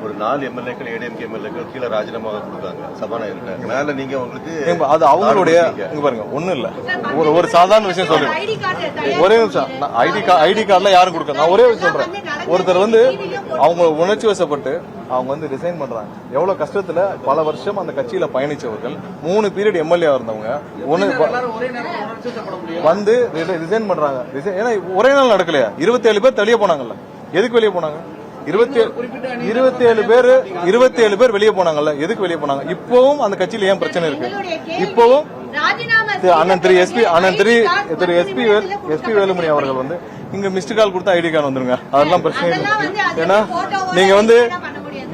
ஒரு 4 எம்எல்ஏக்கள் ஏடிஎம்கே எம்எல்ஏக்கள் கீழே ராஜினாமா கொடுத்தாங்க சபாநாயகர்கிட்ட. மேல நீங்க உங்களுக்கு அது அவங்களுடைய இங்க பாருங்க ஒண்ணும் இல்ல, ஒரு சாதாரண விஷயம் சொல்றேன். ஒரே நிமிஷம், ஐடி கார்டுல யாரும் கொடுக்க, நான் ஒரே விஷயம் சொல்றேன். ஒருத்தர் அவங்க உணர்ச்சி வசப்பட்டு அவங்க ரிசைன் பண்றாங்க. எவ்வளவு கஷ்டத்துல பல வருஷம் அந்த கட்சியில பயணிச்சவர்கள், 3 பீரியட் எம்எல்ஏ இருந்தவங்க ரிசைன் பண்றாங்க. ஏன்னா ஒரே நாள் நடக்கலையா? 27 பேர் வெளியே போனாங்கல்ல. எதுக்கு வெளியே போனாங்க? 27 பேர் வெளியே போனாங்கல்ல. எதுக்கு வெளியே போனாங்க? இப்பவும் அந்த கட்சியில ஏன் பிரச்சனை இருக்கு? இப்பவும் அண்ணன் திரு எஸ்பி வேலுமணி அவர்கள் இங்க மிஸ்டு கால் கொடுத்தா ஐடி கார்டு வந்துருங்க, அதெல்லாம் பிரச்சனை இல்லை. ஏன்னா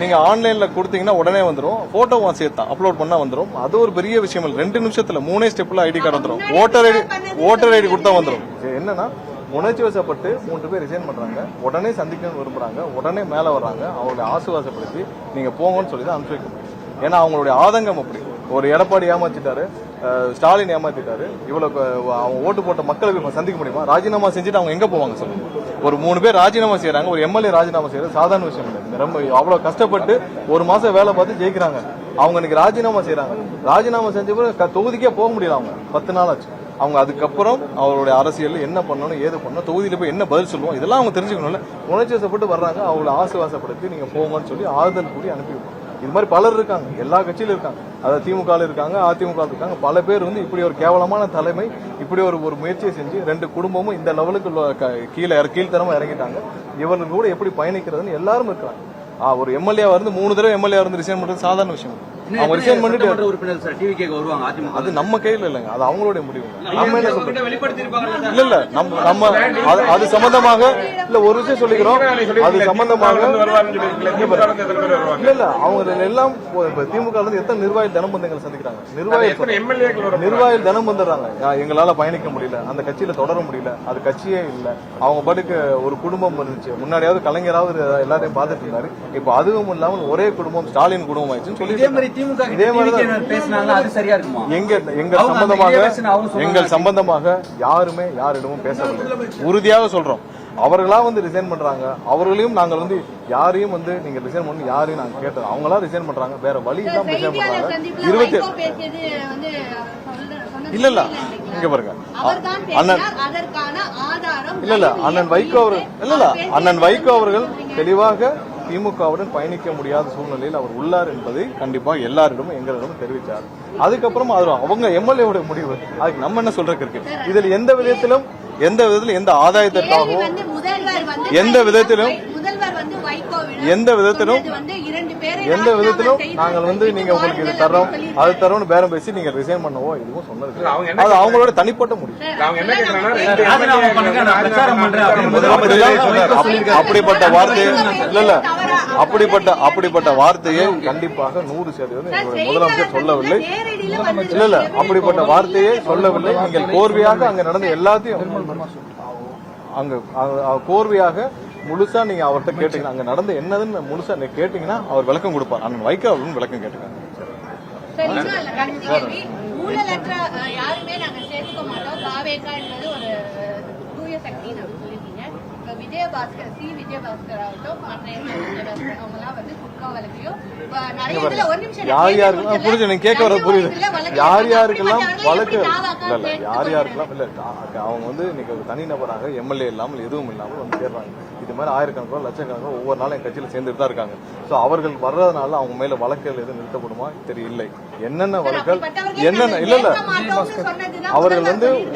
நீங்க ஆன்லைன்ல கொடுத்தீங்கன்னா உடனே வந்துடும். போட்டோவும் சேர்த்தா அப்லோட் பண்ணா வந்துடும். அது ஒரு பெரிய விஷயம் இல்லை. 2 நிமிஷத்துல 3 ஸ்டெப்ல ஐடி கார்டு வந்துடும். ஓட்டர் ஐடி கொடுத்தா வந்துடும். என்னன்னா உணர்ச்சி வசப்பட்டு 3 பேர் ரிசைன் பண்றாங்க. உடனே சந்திக்கணும்னு விரும்புறாங்க. உடனே மேல வர்றாங்க. அவங்களை ஆசுவாசப்படுத்தி நீங்க போங்கன்னு சொல்லி தான் அனுப்பி வைக்க முடியும். ஏன்னா அவங்களுடைய ஆதங்கம் அப்படி. ஒரு எடப்பாடி ஏமாத்திட்டாரு, ஸ்டாலின் ஏமாத்திட்டாரு. இவ்வளவு அவங்க ஓட்டு போட்ட மக்களுக்கு சந்திக்க முடியுமா? ராஜினாமா செஞ்சுட்டு அவங்க எங்க போவாங்க சொல்லுங்க? ஒரு 3 பேர் ராஜினாமா செய்யறாங்க. ஒரு எம்எல்ஏ ராஜினாமா செய்யறது சாதாரண விஷயம் இல்லை. ரொம்ப அவ்வளவு கஷ்டப்பட்டு 1 மாசம் வேலை பார்த்து ஜெயிக்கிறாங்க. அவங்க இன்னைக்கு ராஜினாமா செய்யறாங்க. ராஜினாமா செஞ்ச தொகுதிக்கே போக முடியல. அவங்க 10 நாள் ஆச்சு. அவங்க அதுக்கப்புறம் அவருடைய அரசியல் என்ன பண்ணணும், ஏது பண்ணணும், தொகுதியில போய் என்ன பதில் சொல்லுவோம், இதெல்லாம் அவங்க தெரிஞ்சுக்கணும்ல. உணர்ச்சி வசப்பட்டு வர்றாங்க. அவங்களை ஆசுவாசப்படுத்தி நீங்க போங்கன்னு சொல்லி ஆறுதல் கூடி அனுப்பி வைப்போம். இது மாதிரி பலர் இருக்காங்க, எல்லா கட்சியிலும் இருக்காங்க. அதாவது திமுக இருக்காங்க, அதிமுக இருக்காங்க. பல பேர் இப்படி ஒரு கேவலமான தலைமை இப்படி ஒரு முயற்சியை செஞ்சு 2 குடும்பமும் இந்த லெவலுக்கு கீழ்த்தரமா இறங்கிட்டாங்க. இவர்கள் கூட எப்படி பயணிக்கிறதுன்னு எல்லாரும் இருக்காங்க. ஒரு எம்எல்ஏ 3 தடவை எம்எல்ஏ ரிசைன் பண்றது சாதாரண விஷயம். அவங்க ரிசைன் பண்ணிட்டு அது நம்ம கையில இல்லைங்க, அது அவங்களுடைய முடிவு. நம்ம என்ன சொல்றோம்? இல்ல நம்ம அது சம்பந்தமாக இல்ல ஒரு விஷயம் சொல்லிக்கிறோம். அது சம்பந்தமாக இல்ல அவங்க எல்லாம் திமுக எத்தனை நிர்வாகி தினம்பந்தங்களை சந்திக்கிறாங்க. நிர்வாகி தினம் வந்துடுறாங்க. எங்களால பயணிக்க முடியல, அந்த கட்சியில தொடர முடியல, அது கட்சியே இல்ல. அவங்க பாட்டுக்கு ஒரு குடும்பம் இருந்துச்சு. முன்னாடியாவது கலைஞராவது எல்லாரையும் பார்த்துட்டு இருந்தாரு. இப்ப அதுவும் இல்லாமல் ஒரே குடும்பம் ஸ்டாலின் குடும்பம் ஆயிடுச்சுன்னு சொல்லி எங்கள் சம்பந்தமாக யாருமே யாரிடமும் பேசவில்லை. உறுதியாக சொல்றோம். அவர்களா ரிசைன் பண்றாங்க. அவர்களையும் நாங்கள் யாரையும் நீங்க ரிசைன் பண்ணி யாரையும் நாங்க கேட்டோம். அவங்களா ரிசைன் பண்றாங்க. வேற வழி இல்லாம ரிசைன் பண்றாங்க. இல்ல இங்க பாருங்க, அண்ணன் வைகோ அவர்கள் தெளிவாக திமுகவுடன் பயணிக்க முடியாத சூழ்நிலையில் அவர் உள்ளார் என்பதை கண்டிப்பாக எல்லாரிடமும் எங்களிடமும் தெரிவித்தார். அதுக்கப்புறம் அவங்க எம்எல்ஏ முடிவு. அதுக்கு நம்ம என்ன சொல்றதுக்கு இருக்கு? இதில் எந்த விதத்திலும் எந்த ஆதாயத்திற்காகவும் எந்த விதத்திலும் நாங்கள் நீங்க உங்களுக்கு இது தரோம் அது தரோம்னு பேரம் பேசி நீங்க ரிசைன் பண்ணவோ இதுவும் சொன்னது அது அவங்களோட தனிப்பட்ட முடிவு. அப்படிப்பட்ட வார்த்தை இல்ல அப்படிப்பட்ட வார்த்தையை கண்டிப்பாக 100% முதலமைச்சர் சொல்லவில்லை. இல்ல அப்படிப்பட்ட வார்த்தையை சொல்லவில்லை. நீங்கள் கோர்வையாக அங்க நடந்த எல்லாத்தையும் அங்க கோர்வையாக முழுசா நீங்க அவர்கிட்ட கேட்டீங்கன்னா அங்க நடந்த என்னதுன்னு முழுசா நீங்க கேட்டீங்கன்னா அவர் விளக்கம் கொடுப்பார். அண்ணன் வைகோ அவர்களும் விளக்கம் கேட்டுக்காங்க. யார் யாருக்கெல்லாம் புரிஞ்சு நீங்க கேட்க வர புரியுது. யார் யாருக்கெல்லாம் வழக்கு இல்ல யார் யாருக்கெல்லாம் இல்ல அவங்க இன்னைக்கு ஒரு தனிநபராக எம்எல்ஏ இல்லாமல் எதுவும் இல்லாமல் சேர்றாங்க. இது மாதிரி ஆயிரக்கணக்கோ லட்சக்கணக்கோ ஒவ்வொரு நாளும் என் கட்சியில சேர்ந்துட்டு தான் இருக்காங்க. சோ அவர்கள் வர்றதுனால அவங்க மேல வழக்குகள் எதுவும் நிறுத்தப்படுமா தெரியல. என்னென்ன வழக்குகள் என்னென்ன இல்ல அவர்கள்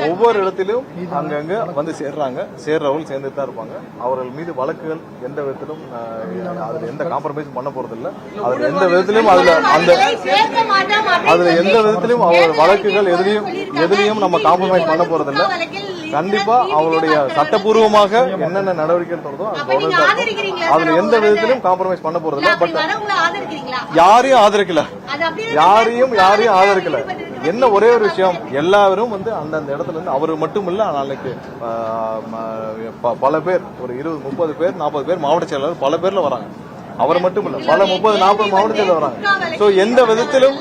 ஒவ்வொரு இடத்திலும் அங்கங்க சேர்றாங்க. சேர்றவர்கள் சேர்ந்துட்டு தான் இருப்பாங்க. அவர்கள் மீது வழக்குகள் எந்த விதத்திலும் அதுல எந்த காம்ப்ரமைஸ் பண்ண போறது இல்ல. அதுல எந்த விதத்திலும் அதுல எந்த விதத்திலும் அவர் வழக்குகள் எதிலையும் நம்ம காம்ப்ரமைஸ் பண்ண போறது இல்ல. கண்டிப்பா அவருடைய சட்டப்பூர்வமாக என்னென்ன நடவடிக்கைகள் தொடர்ந்தோ அதுல எந்த விதத்திலும் காம்ப்ரமைஸ் பண்ண போறது இல்ல. பட் யாரையும் ஆதரிக்கல. என்ன ஒரே ஒரு விஷயம், எல்லாரும் அந்தந்த இடத்துல அவர் மட்டும் இல்ல, நாளைக்கு பல பேர் ஒரு 20-30 பேர் 40 பேர் மாவட்ட செயலாளர் பல பேர்ல வராங்க. அவர் மட்டும் இல்ல, பல 30-40 மாவட்ட செயலர் வராங்க. சோ எந்த விதத்திலும்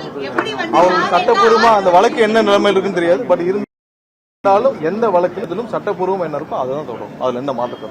அவருக்கு சட்டப்பூர்வமா அந்த வழக்கு என்ன நிலைமையில் இருக்குன்னு தெரியாது. பட் இருந்தாலும் எந்த வழக்கிலும் சட்டப்பூர்வம் என்ன இருக்கோ அதுதான் தொடரும். அதுல எந்த மாற்றத்தை